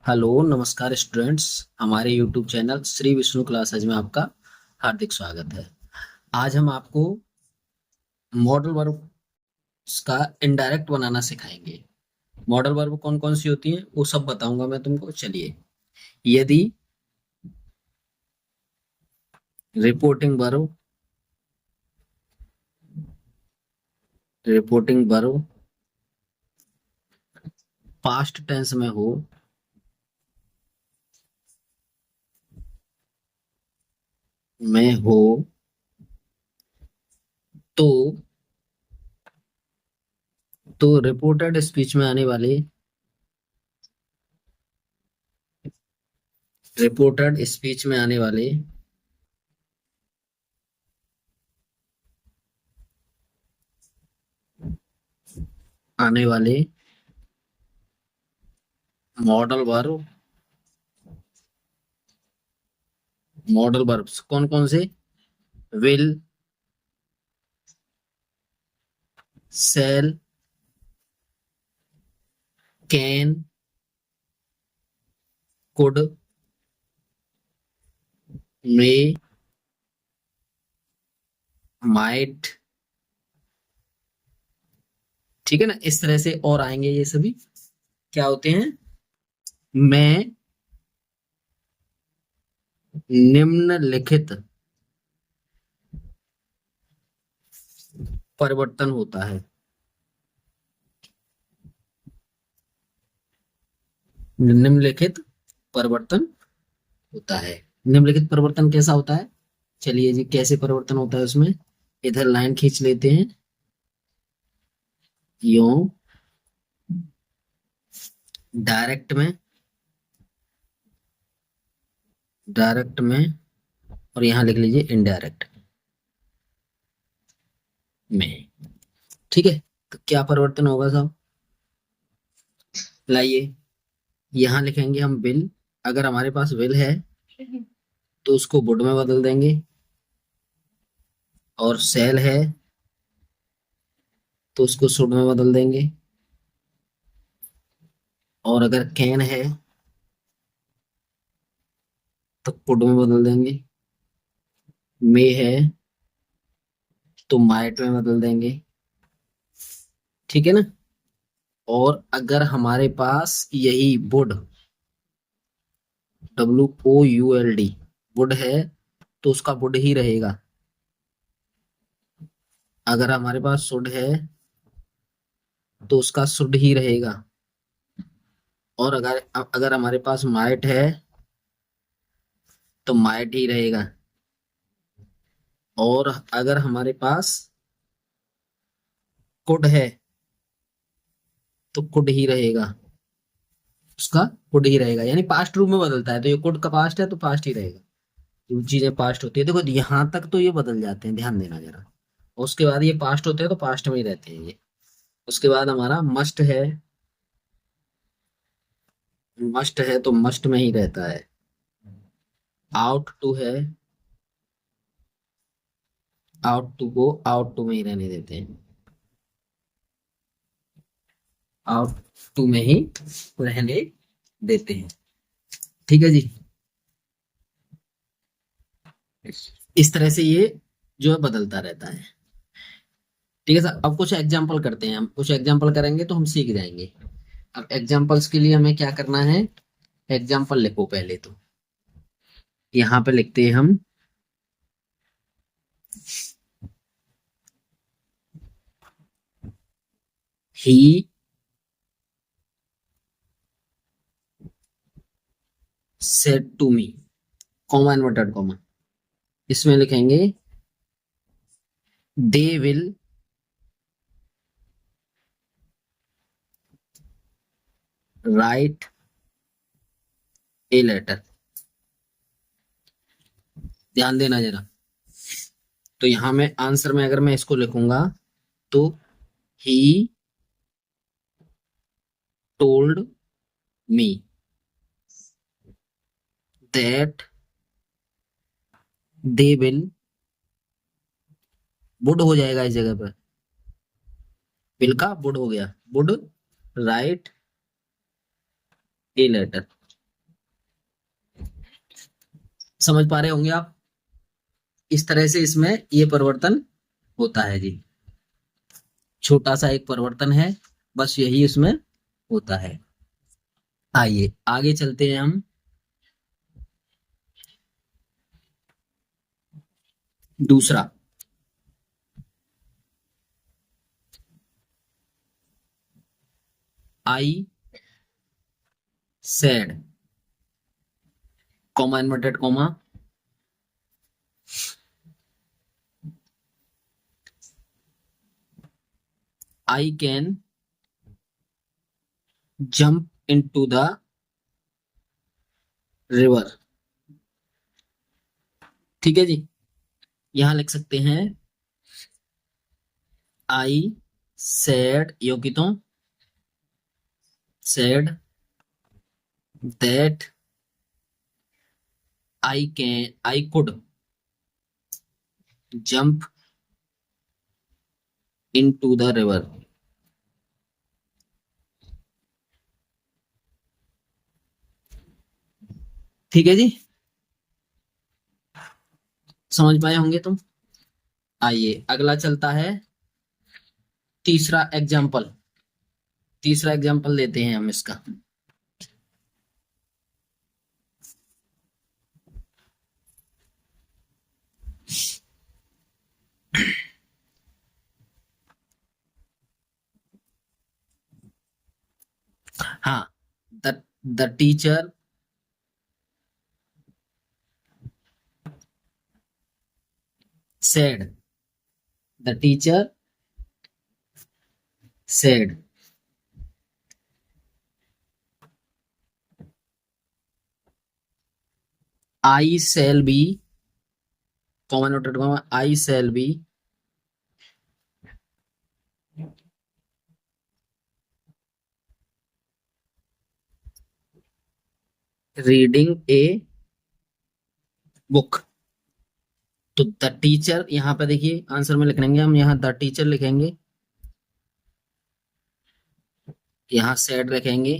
Hello नमस्कार students. हमारे YouTube channel Shri Vishnu classes में आपका हार्दिक स्वागत है। आज हम आपको मॉडल वर्ब का इनडायरेक्ट बनाना सिखाएंगे। मॉडल वर्ब कौन कौन सी होती हैं वो सब बताऊंगा मैं तुमको। चलिए, यदि रिपोर्टिंग वर्ब पास्ट टेंस में हो तो रिपोर्टेड स्पीच में आने वाले मॉडल वर्ब मॉडल वर्ब्स कौन कौन से? Will, shall, can, could, may, might. ठीक है ना, इस तरह से और आएंगे। ये सभी क्या होते हैं? मैं निम्नलिखित परिवर्तन होता है। निम्नलिखित परिवर्तन होता है। निम्नलिखित परिवर्तन कैसा होता है? चलिए जी, कैसे परिवर्तन होता है उसमें। इधर लाइन खींच लेते हैं। यों डायरेक्ट में और यहां लिख लीजिए इनडायरेक्ट में। ठीक है, तो क्या परिवर्तन होगा साहब? लाइए, यहां लिखेंगे हम विल। अगर हमारे पास विल है तो उसको वुड में बदल देंगे, और सेल है तो उसको शुड में बदल देंगे, और अगर कैन है तो कुड में बदल देंगे, मे है तो माइट में बदल देंगे। ठीक है ना। और अगर हमारे पास यही वुड, WOULD वुड है तो उसका वुड ही रहेगा। अगर हमारे पास शुड है तो उसका शुड ही रहेगा। और अगर अगर हमारे पास माइट है तो माइट ही रहेगा। और अगर हमारे पास कुड है तो कुड ही रहेगा। उसका कुड ही रहेगा, यानी पास्ट रूप में बदलता है तो ये कुड का पास्ट है तो पास्ट ही रहेगा। जो चीजें पास्ट होती है, देखो यहां तक तो ये बदल जाते हैं, ध्यान देना जरा। और उसके बाद ये पास्ट होते हैं तो पास्ट में ही रहते हैं ये। उसके बाद हमारा मस्ट है तो मस्ट में ही रहता है। आउट टू है, आउट टू को आउट टू में ही रहने देते हैं। आउट टू में ही रहने देते हैं। ठीक है जी। इस तरह से ये जो है बदलता रहता है। ठीक है सर, अब कुछ एग्जाम्पल करते हैं। हम कुछ एग्जाम्पल करेंगे तो हम सीख जाएंगे। अब एग्जाम्पल्स के लिए हमें क्या करना है? एग्जाम्पल लिखो पहले तो। यहाँ पे लिखते हैं हम he said to me, comma inverted comma. इसमें लिखेंगे they will write a letter. ध्यान देना जरा। तो यहां में आंसर में अगर मैं इसको लिखूंगा तो ही told me that they will, would हो जाएगा इस जगह पर। विल का वुड हो गया, वुड राइट ए लेटर। समझ पा रहे होंगे आप। इस तरह से इसमें ये परिवर्तन होता है जी। छोटा सा एक परिवर्तन है, बस यही इसमें होता है। आइए आगे चलते हैं हम। दूसरा, I said, comma inverted comma, I can jump into the river. ठीक है जी। यहां लिख सकते हैं आई सेड, योगितो said that I could jump into the river. ठीक है जी, समझ पाए होंगे तुम। आइए अगला चलता है, तीसरा एग्जाम्पल। तीसरा एग्जाम्पल लेते हैं हम इसका। हाँ, the teacher said, the teacher said, I shall be, comma noted comma, I shall be reading a book। तो द टीचर, यहाँ पे देखिए आंसर में लिखेंगे हम, यहाँ द टीचर लिखेंगे, यहाँ सेड लिखेंगे,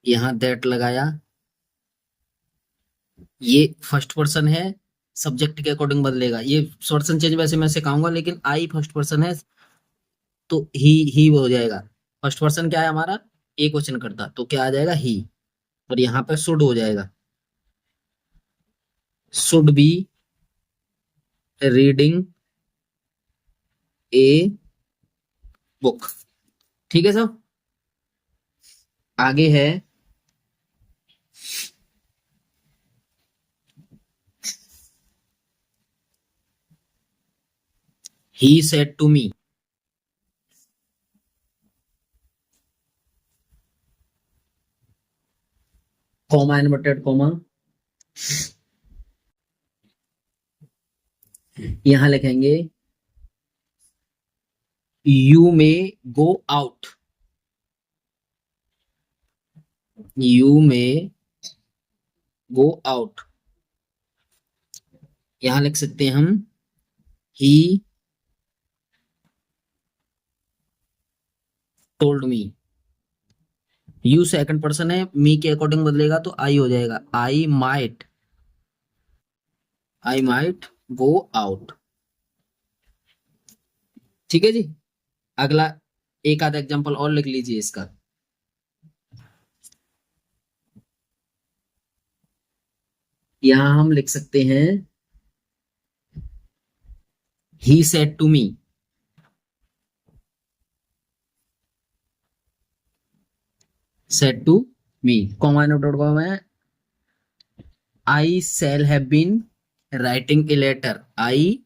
यहाँ दैट लगाया। ये फर्स्ट पर्सन है, सब्जेक्ट के अकॉर्डिंग बदलेगा। ये पर्सन चेंज वैसे मैं सिखाऊंगा, लेकिन आई फर्स्ट पर्सन है तो ही हो जाएगा। फर्स्ट पर्सन क्या है हमारा, ए क्वेश्चन करता, तो क्या आ जाएगा ही। और यहाँ पे शुड हो जाएगा, should be reading a book. ठीक है सब। आगे है he said to me. Comma inverted comma, यहां लिखेंगे you may go out. You may go out, यहां लिख सकते हैं हम he told me. You second person है, मी के अकॉर्डिंग बदलेगा तो आई हो जाएगा, आई माइट गो आउट। ठीक है जी। अगला एक आधा एग्जांपल और लिख लीजिए इसका। यहां हम लिख सकते हैं he said to me. Said to me, comma noted comma है, I shall have been writing a letter. I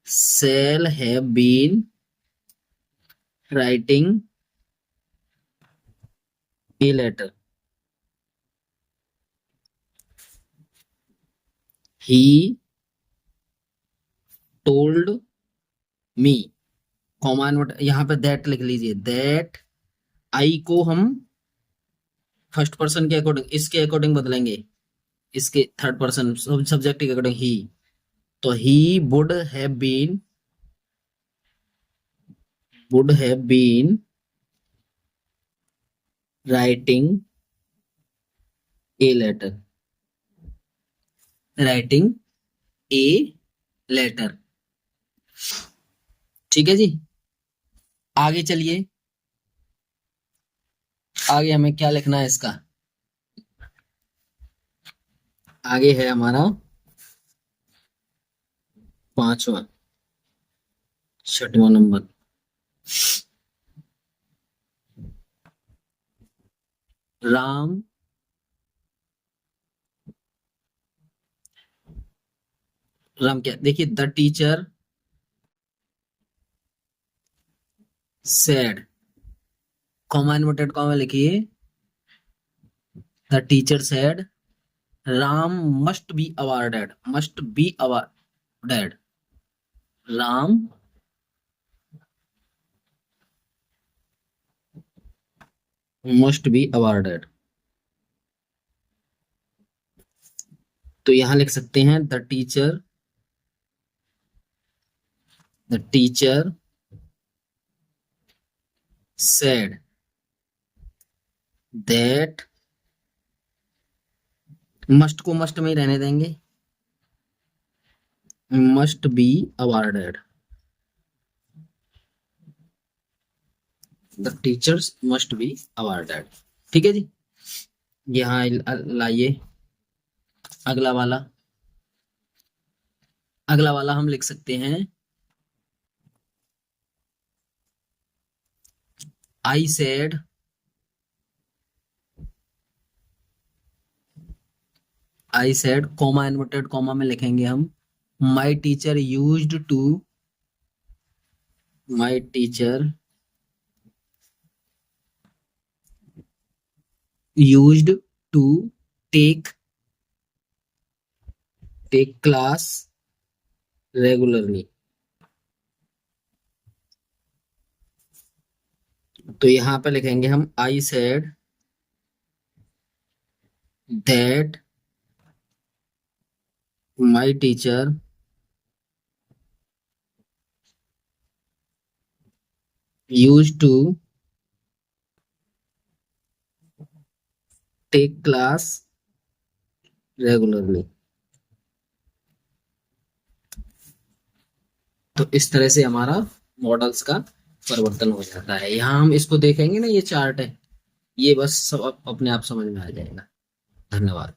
shall have been writing a letter. He told me, comma note यहाँ पे दैट लिख लीजिए, दैट आई को हम first person के according, इसके according बदलेंगे, इसके थर्ड पर्सन सब्जेक्ट के अकॉर्डिंग ही। तो he would have been writing a letter। Writing a letter. ठीक है जी। आगे चलिए, आगे हमें क्या लिखना है इसका। आगे है हमारा पांचवा, छठवां नंबर। राम राम क्या, देखिए the teacher said, comma inverted comma लिखिए, the teacher said Ram must be awarded, must be awarded, Ram must be awarded. तो यहां लिख सकते हैं the teacher said that, must को मस्ट में ही रहने देंगे, must be awarded, the teachers must be awarded. ठीक है जी। यहाँ लाइए अगला वाला, अगला वाला हम लिख सकते हैं I said, I said comma inverted comma में लिखेंगे हम, my teacher used to, my teacher used to take take class regularly. तो यहां पे लिखेंगे हम I said that my teacher used to take class regularly. तो इस तरह से हमारा मॉडल्स का परिवर्तन हो जाता है। यहाँ हम इसको देखेंगे ना, ये चार्ट है, ये बस सब अपने आप समझ में आ जाएगा। धन्यवाद।